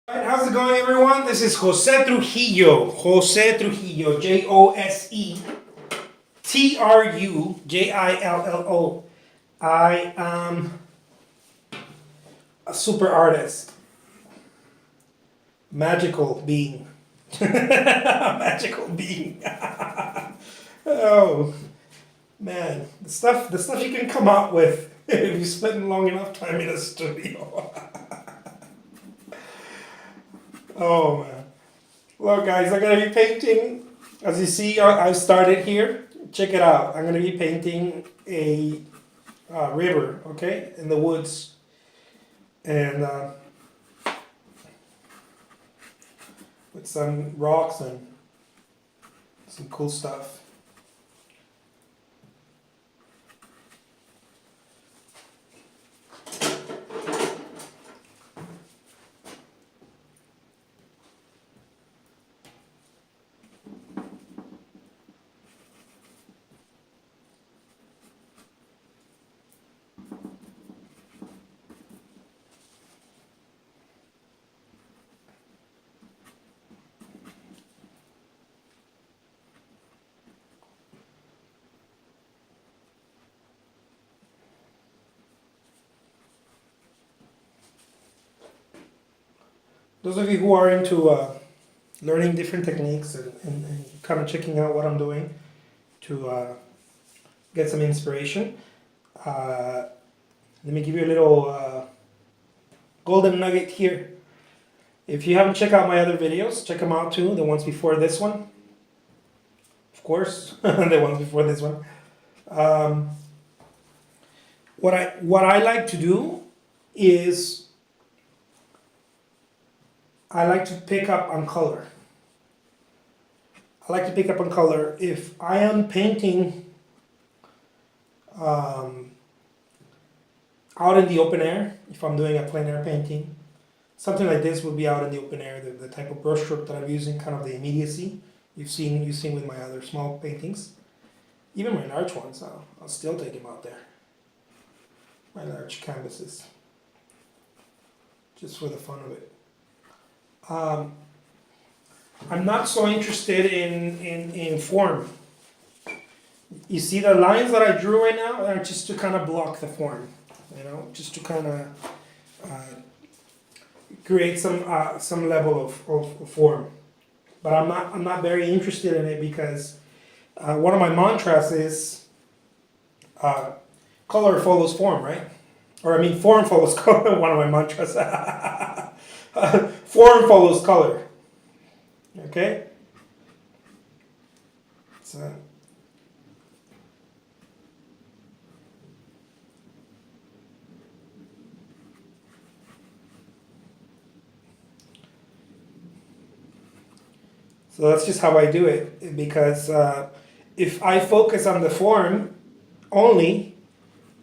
Alright, how's it going, everyone? This is Jose Trujillo. Jose Trujillo, Joseph. I am a super artist, magical being, magical being. Oh man, the stuff you can come up with if you spend long enough time in a studio. Oh man. Look, guys, I'm gonna be painting. As you see, I've started here. Check it out. I'm gonna be painting a river, okay, in the woods, and with some rocks and some cool stuff. Those of you who are into learning different techniques and kind of checking out what I'm doing to get some inspiration, let me give you a little golden nugget here. If you haven't checked out my other videos, check them out too. The ones before this one, of course, the ones before this one. What I like to do is I like to pick up on color. I like to pick up on color. If I am painting out in the open air, if I'm doing a plein air painting, something like this would be out in the open air. The type of brushstroke that I'm using, kind of the immediacy you've seen with my other small paintings, even my large ones. I'll still take them out there. My large canvases, just for the fun of it. I'm not so interested in form. You see the lines that I drew right now are just to kind of block the form, just to kind of create some level of form. But I'm not very interested in it because one of my mantras is color follows form, right? Or I mean, form follows color. One of my mantras. Form follows color. Okay? So that's just how I do it, because if I focus on the form only,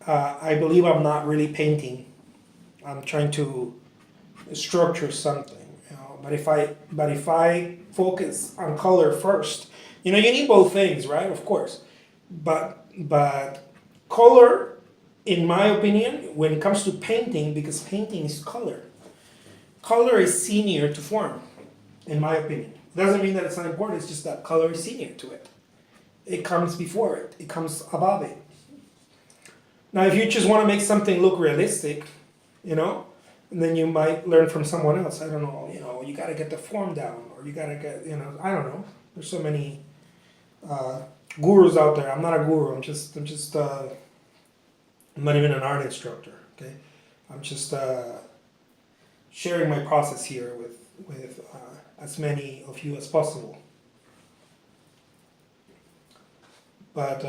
I believe I'm not really painting. I'm trying to structure something. But if I focus on color first, you need both things, right? Of course, but color, in my opinion, when it comes to painting, because painting is color. Color is senior to form, in my opinion. Doesn't mean that it's not important. It's just that color is senior to it. It comes before it. It comes above it. Now, if you just want to make something look realistic, and then you might learn from someone else. I don't know, you got to get the form down, or you got to get, I don't know. There's so many gurus out there. I'm not a guru. I'm not even an art instructor. Okay, I'm just sharing my process here with as many of you as possible. But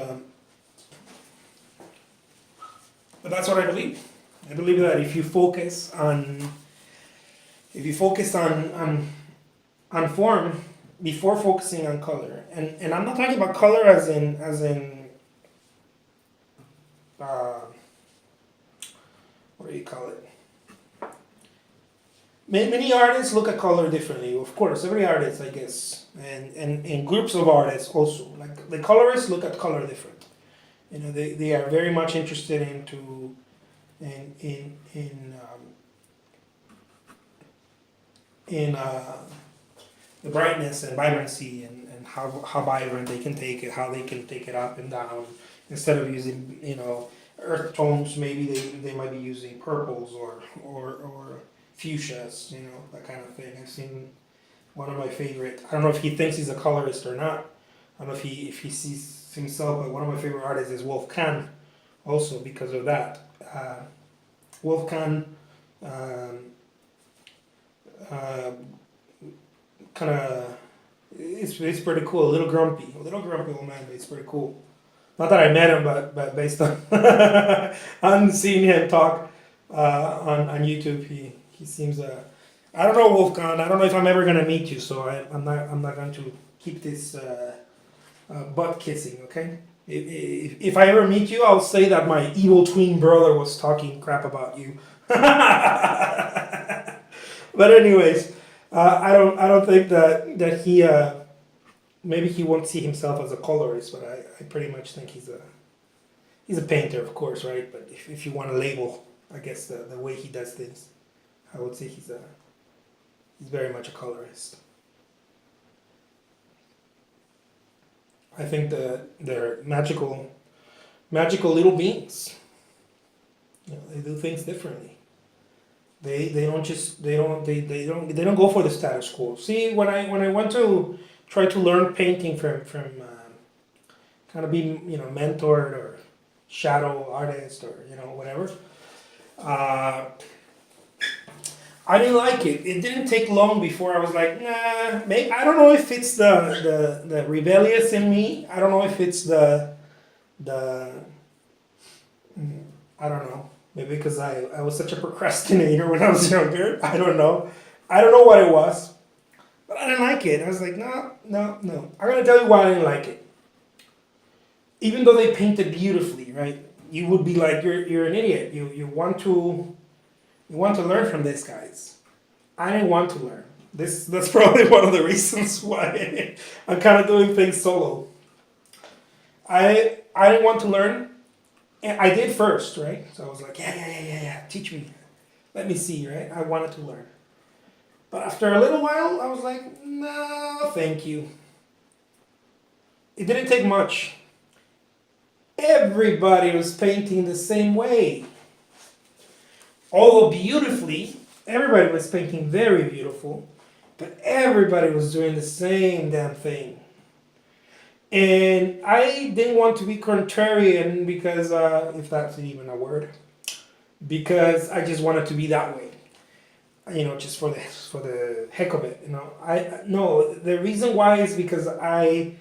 that's what I believe. I believe that if you focus on form before focusing on color, and I'm not talking about color as in what do you call it? Many artists look at color differently. Of course, every artist, I guess, and groups of artists also. Like the colorists look at color different. They are very much interested in in the brightness and vibrancy and how vibrant they can take it, how they can take it up and down. Instead of using, earth tones, maybe they might be using purples or fuchsias, that kind of thing. I've seen one of my favorite, I don't know if he thinks he's a colorist or not. I don't know if he sees himself, but one of my favorite artists is Wolf Kahn, also because of that. Wolf Kahn kind of, it's pretty cool. A little grumpy old man, but it's pretty cool. Not that I met him, but based on on seeing him talk on YouTube, he seems I don't know, Wolfgang. I don't know if I'm ever gonna meet you, so I'm not going to keep this butt kissing. Okay. If I ever meet you, I'll say that my evil twin brother was talking crap about you. But anyways, I don't think that he maybe he won't see himself as a colorist, but I pretty much think he's a painter, of course, right? But if you want to label, I guess the way he does things, I would say he's very much a colorist. I think they're magical little beings. They do things differently. They don't go for the status quo. See, when I went to try to learn painting from kind of be mentored or shadow artist or whatever, I didn't like it. It didn't take long before I was like, nah. Maybe, I don't know if it's the rebellious in me. I don't know if it's the I don't know. Maybe because I was such a procrastinator when I was younger. I don't know. I don't know what it was. But I didn't like it. I was like, no. I'm going to tell you why I didn't like it. Even though they painted beautifully, right? You would be like, you're an idiot. You want to learn from these guys. I didn't want to learn. That's probably one of the reasons why I'm kind of doing things solo. I didn't want to learn. And I did first, right? So I was like, yeah, teach me. Let me see, right? I wanted to learn. But after a little while, I was like, no, thank you. It didn't take much. Everybody was painting the same way. Although beautifully, everybody was painting very beautiful, but everybody was doing the same damn thing. And I didn't want to be contrarian because, if that's even a word, because I just wanted to be that way. Just for the heck of it. No, the reason why is because I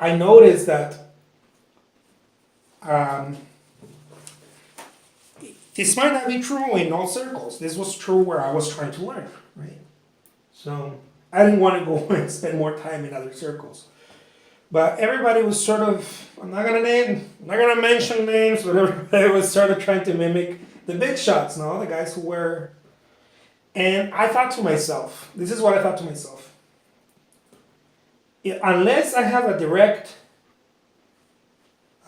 noticed that this might not be true in all circles. This was true where I was trying to learn, right? So I didn't want to go and spend more time in other circles. But everybody was sort of, I'm not gonna mention names, but everybody was sort of trying to mimic the big shots, the guys who were. And I thought to myself, this is what I thought to myself. Unless I have a direct,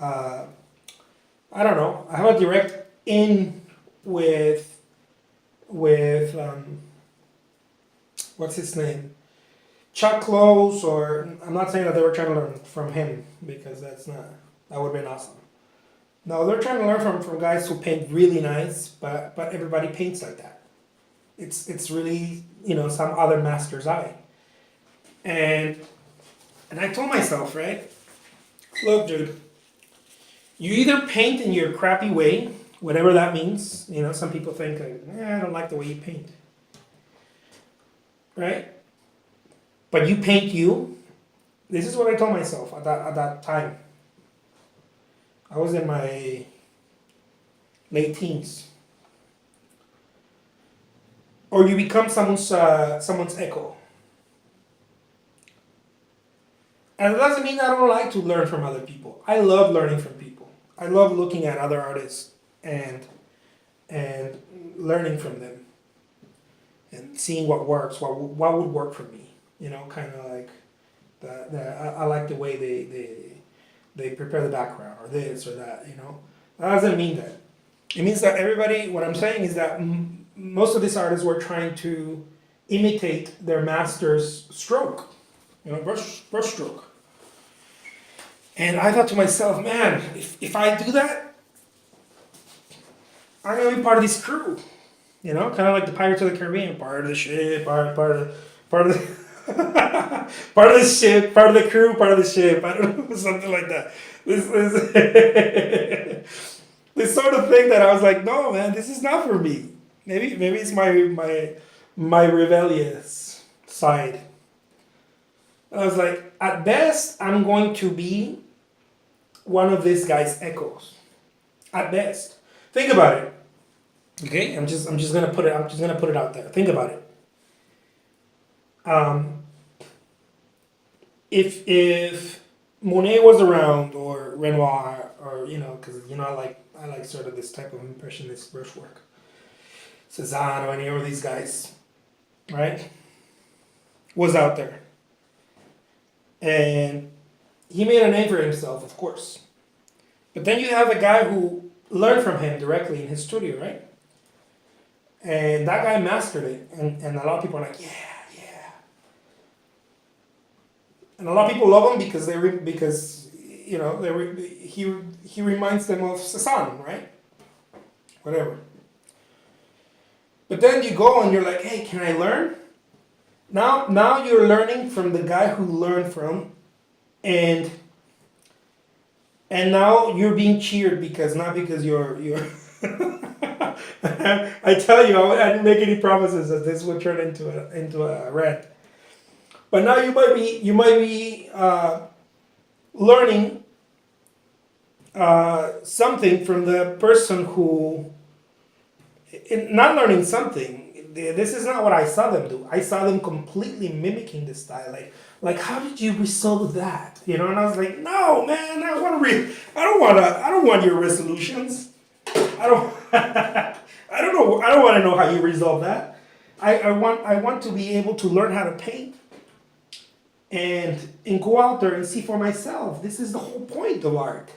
I have a direct in with what's his name? Chuck Close, or I'm not saying that they were trying to learn from him because that would have been awesome. No, they're trying to learn from guys who paint really nice, but everybody paints like that. It's really some other master's eye. And I told myself, right? Look, dude, you either paint in your crappy way, whatever that means. Some people think I don't like the way you paint. Right? But you paint you. This is what I told myself at that time. I was in my late teens. Or you become someone's echo. And it doesn't mean I don't like to learn from other people. I love learning from people. I love looking at other artists and learning from them. And seeing what works, what would work for me. Kind of like I like the way they prepare the background or this or that. That doesn't mean that. It means that everybody. What I'm saying is that most of these artists were trying to imitate their master's stroke, brush stroke. And I thought to myself, man, if I do that, I'm gonna be part of this crew, kind of like the Pirates of the Caribbean, part of the ship, part of the, part of the, part of the ship, part of the crew, part of the ship. I don't know, something like that. This sort of thing that I was like, no, man, this is not for me. Maybe it's my rebellious side. And I was like, at best, I'm going to be one of this guy's echoes. At best, think about it. Okay, I'm just gonna put it. I'm just gonna put it out there. Think about it. If Monet was around, or Renoir, or because I like sort of this type of impressionist brushwork, Cezanne or any of these guys, right? Was out there, and he made a name for himself, of course. But then you have a guy who learned from him directly in his studio, right? And that guy mastered it, and a lot of people are like, yeah. And a lot of people love him because he reminds them of Cezanne, right? Whatever. But then you go and you're like, hey, can I learn? Now you're learning from the guy who learned from, and now you're being cheered not because you're I tell you, I didn't make any promises that this would turn into a rant. But now you might be learning something from the person who, not learning something. This is not what I saw them do. I saw them completely mimicking the style. Like how did you resolve that? And I was like, no, man, I don't want your resolutions. I don't know. I don't want to know how you resolve that. I want to be able to learn how to paint and go out there and see for myself. This is the whole point of art.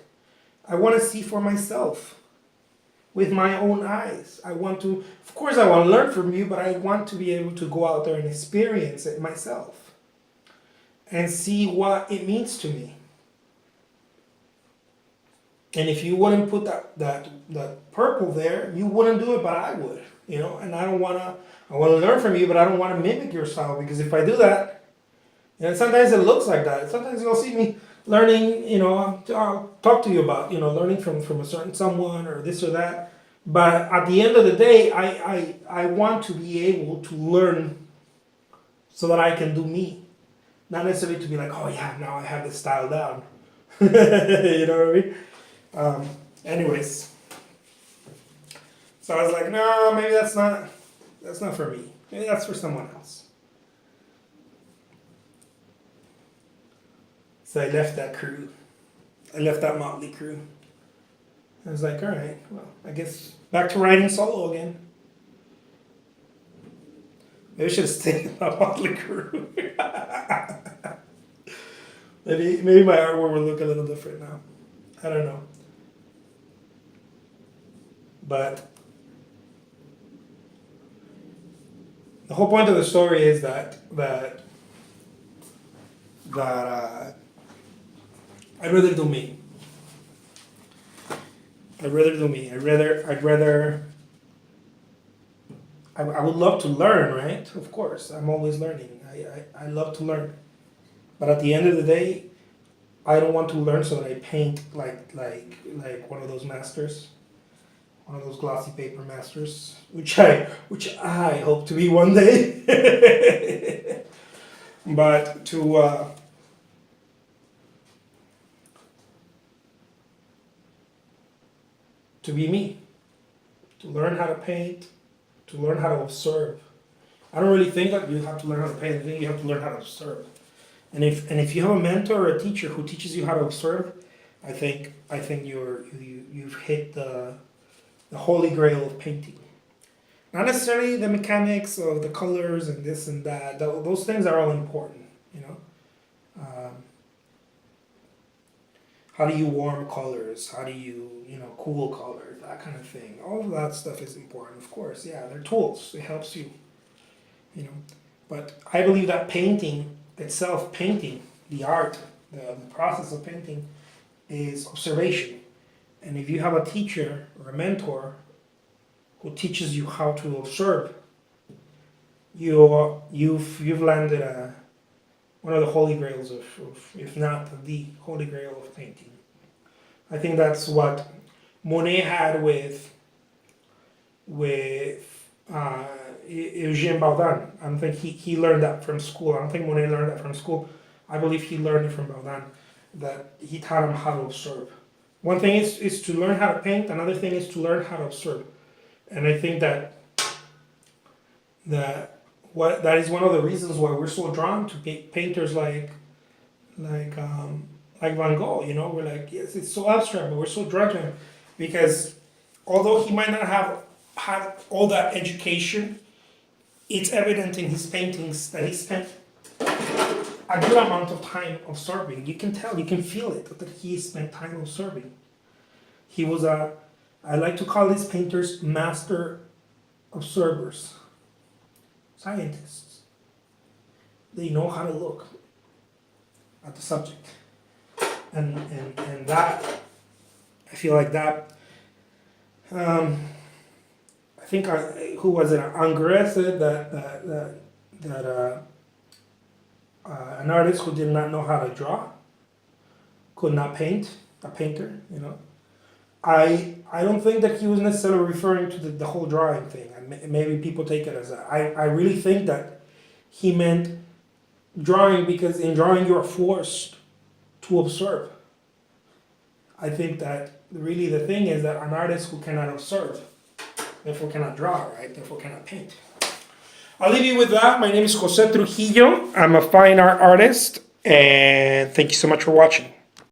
I want to see for myself with my own eyes. Of course I want to learn from you, but I want to be able to go out there and experience it myself and see what it means to me. And if you wouldn't put that purple there, you wouldn't do it, but I would, and I want to learn from you, but I don't want to mimic your style, because if I do that, sometimes it looks like that. Sometimes you'll see me learning, I'll talk to you about, learning from a certain someone or this or that. But at the end of the day, I want to be able to learn so that I can do me. Not necessarily to be like, oh yeah, now I have this style down. You know what I mean? Anyways, so I was like, no, maybe that's not for me. Maybe that's for someone else. So I left that crew. I left that motley crew. I was like, all right, well, I guess back to writing solo again. Maybe I should have stayed in that motley crew. maybe my artwork will look a little different now. I don't know. But the whole point of the story is that I'd rather do me. I'd rather I would love to learn, right? Of course, I'm always learning. I love to learn. But at the end of the day, I don't want to learn so that I paint like one of those masters. One of those glossy paper masters, which I hope to be one day. But to be me, to learn how to paint, to learn how to observe. I don't really think that you have to learn how to paint. I think you have to learn how to observe. And if you have a mentor or a teacher who teaches you how to observe, I think you've hit the holy grail of painting. Not necessarily the mechanics of the colors and this and that. Those things are all important, how do you warm colors, how do you, cool colors, that kind of thing. All of that stuff is important, of course. Yeah, they're tools. It helps you, you know. But I believe that painting itself, painting, the art, the process of painting, is observation. And if you have a teacher or a mentor who teaches you how to observe, you've landed one of the holy grails of, if not the holy grail of painting. I think that's what Monet had with Eugene Baudin. I don't think he learned that from school. I don't think Monet learned that from school. I believe he learned it from Baudin, that he taught him how to observe. One thing is to learn how to paint, another thing is to learn how to observe. And I think that is one of the reasons why we're so drawn to painters like Van Gogh. We're like, yes, it's so abstract, but we're so drawn to him because although he might not have had all that education, it's evident in his paintings that he spent a good amount of time observing. You can tell, you can feel it, that he spent time observing. He was I like to call these painters master observers, scientists. They know how to look at the subject. And that, I feel like that, I think, who was it? Angres said that an artist who did not know how to draw could not paint, a painter, I don't think that he was necessarily referring to the whole drawing thing. And maybe people take it as that. I really think that he meant drawing, because in drawing you are forced to observe. I think that really the thing is that an artist who cannot observe, therefore cannot draw, right? Therefore cannot paint. I'll leave you with that. My name is Jose Trujillo. I'm a fine art artist, and thank you so much for watching.